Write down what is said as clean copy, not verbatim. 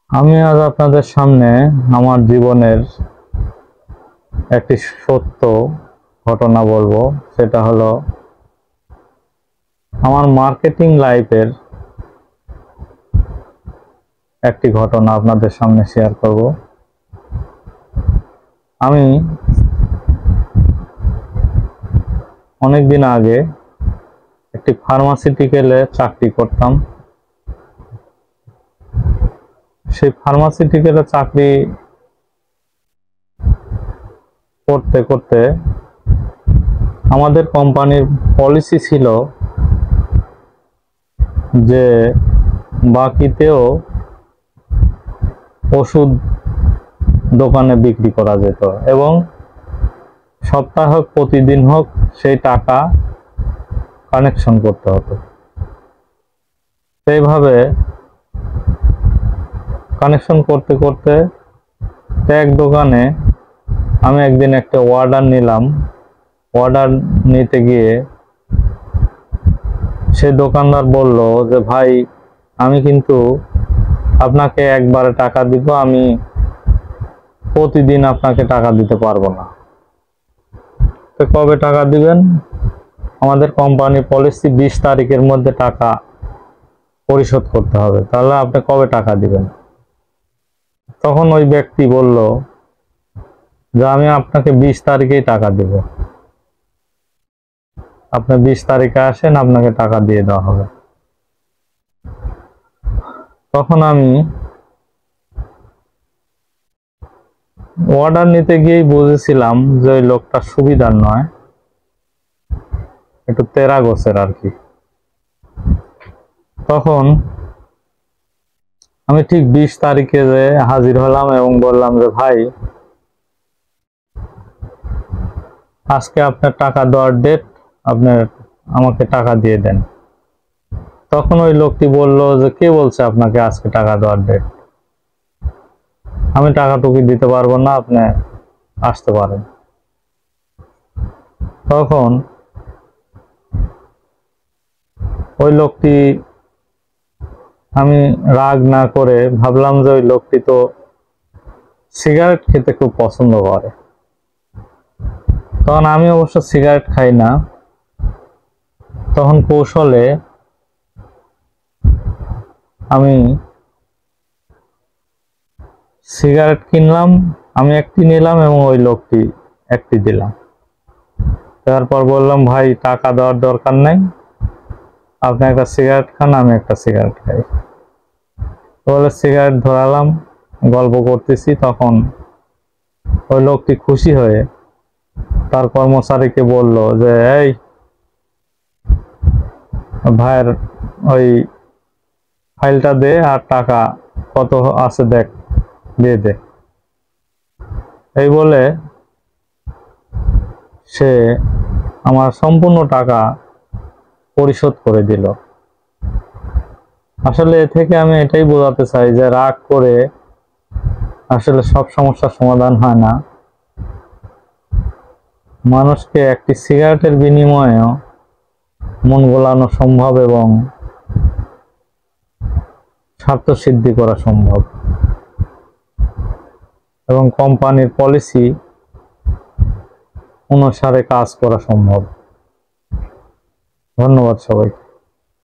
আমি আজ আপনাদের সামনে আমার জীবনের একটি সত্য ঘটনা বলবো। সেটা হলো আমার মার্কেটিং লাইফের একটি ঘটনা আপনাদের সামনে শেয়ার করব। আমি অনেক দিন আগে একটি ফার্মাসিউটিক্যালে চাকরি করতাম। সেই ফার্মাসিউটিক্যালে চাকরি করতে করতে আমাদের কোম্পানির পলিসি ছিল যে বাকিতেও ওষুধ দোকানে বিক্রি করা যেত এবং সপ্তাহ হোক প্রতিদিন হোক সেই টাকা কানেকশন করতে হতো। সেইভাবে কানেকশন করতে করতে এক দোকানে আমি একদিন একটা অর্ডার নিলাম। অর্ডার নিতে গিয়ে সে দোকানদার বলল যে ভাই, আমি কিন্তু আপনাকে একবারে টাকা দিব, আমি প্রতিদিন আপনাকে টাকা দিতে পারবো না। তো কবে টাকা দিবেন? আমাদের কোম্পানির পলিসি 20 তারিখের মধ্যে টাকা পরিশোধ করতে হবে, তাহলে আপনি কবে টাকা দিবেন? তখন ওই ব্যক্তি বলল যে আমি আপনাকে 20 তারিখেই টাকা দিব, আপনি 20 তারিখে আসেন, আপনাকে টাকা দিয়ে দেওয়া হবে। তখন আমি অর্ডার নিতে গিয়েই বুঝেছিলাম যে ওই লোকটা সুবিধার নয়, একটু তেরা গোছের আর কি। তখন আমি ঠিক 20 তারিখে যে হাজির হলাম এবং বললাম যে ভাই, আজকে আপনার টাকা দেওয়ার ডেট, আপনার আমাকে টাকা দিয়ে দেন। তখন ওই লোকটি বলল যে কে বলছে আপনাকে আজকে টাকা দেওয়ার ডেট? আমি টাকাটুকু দিতে পারবো না, আপনি আসতে পারেন। তখন ওই লোকটি, আমি রাগ না করে ভাবলাম যে ওই লোকটি তো সিগারেট খেতে খুব পছন্দ করে। তখন আমি অবশ্য সিগারেট খাই না। তখন কৌশলে আমি সিগারেট কিনলাম, আমি একটি নিলাম এবং ওই লোকটি একটি দিলাম। তারপর বললাম ভাই, টাকা দেওয়ার দরকার নাই, আপনি একটা সিগারেট খান, আমি একটা সিগারেট খাই। বলে সিগারেট ধরালাম, গল্প করতেছি। তখন ওই লোকটি খুশি হয়ে তার কর্মচারীকে বলল যে এই ভাইয়ের ওই ফাইলটা দে, আর টাকা কত আছে দেখ, দিয়ে দে। এই বলে সে আমার সম্পূর্ণ টাকা পরিশোধ করে দিল। আসলে এ থেকে আমি এটাই বোঝাতে চাই যে রাগ করে আসলে সব সমস্যার সমাধান হয় না। মানুষকে একটি সিগারেটের বিনিময়েও মন গোলানো সম্ভব এবং স্বার্থ সিদ্ধি করা সম্ভব এবং কোম্পানির পলিসি অনুসারে কাজ করা সম্ভব। ধন্যবাদ সবাইকে।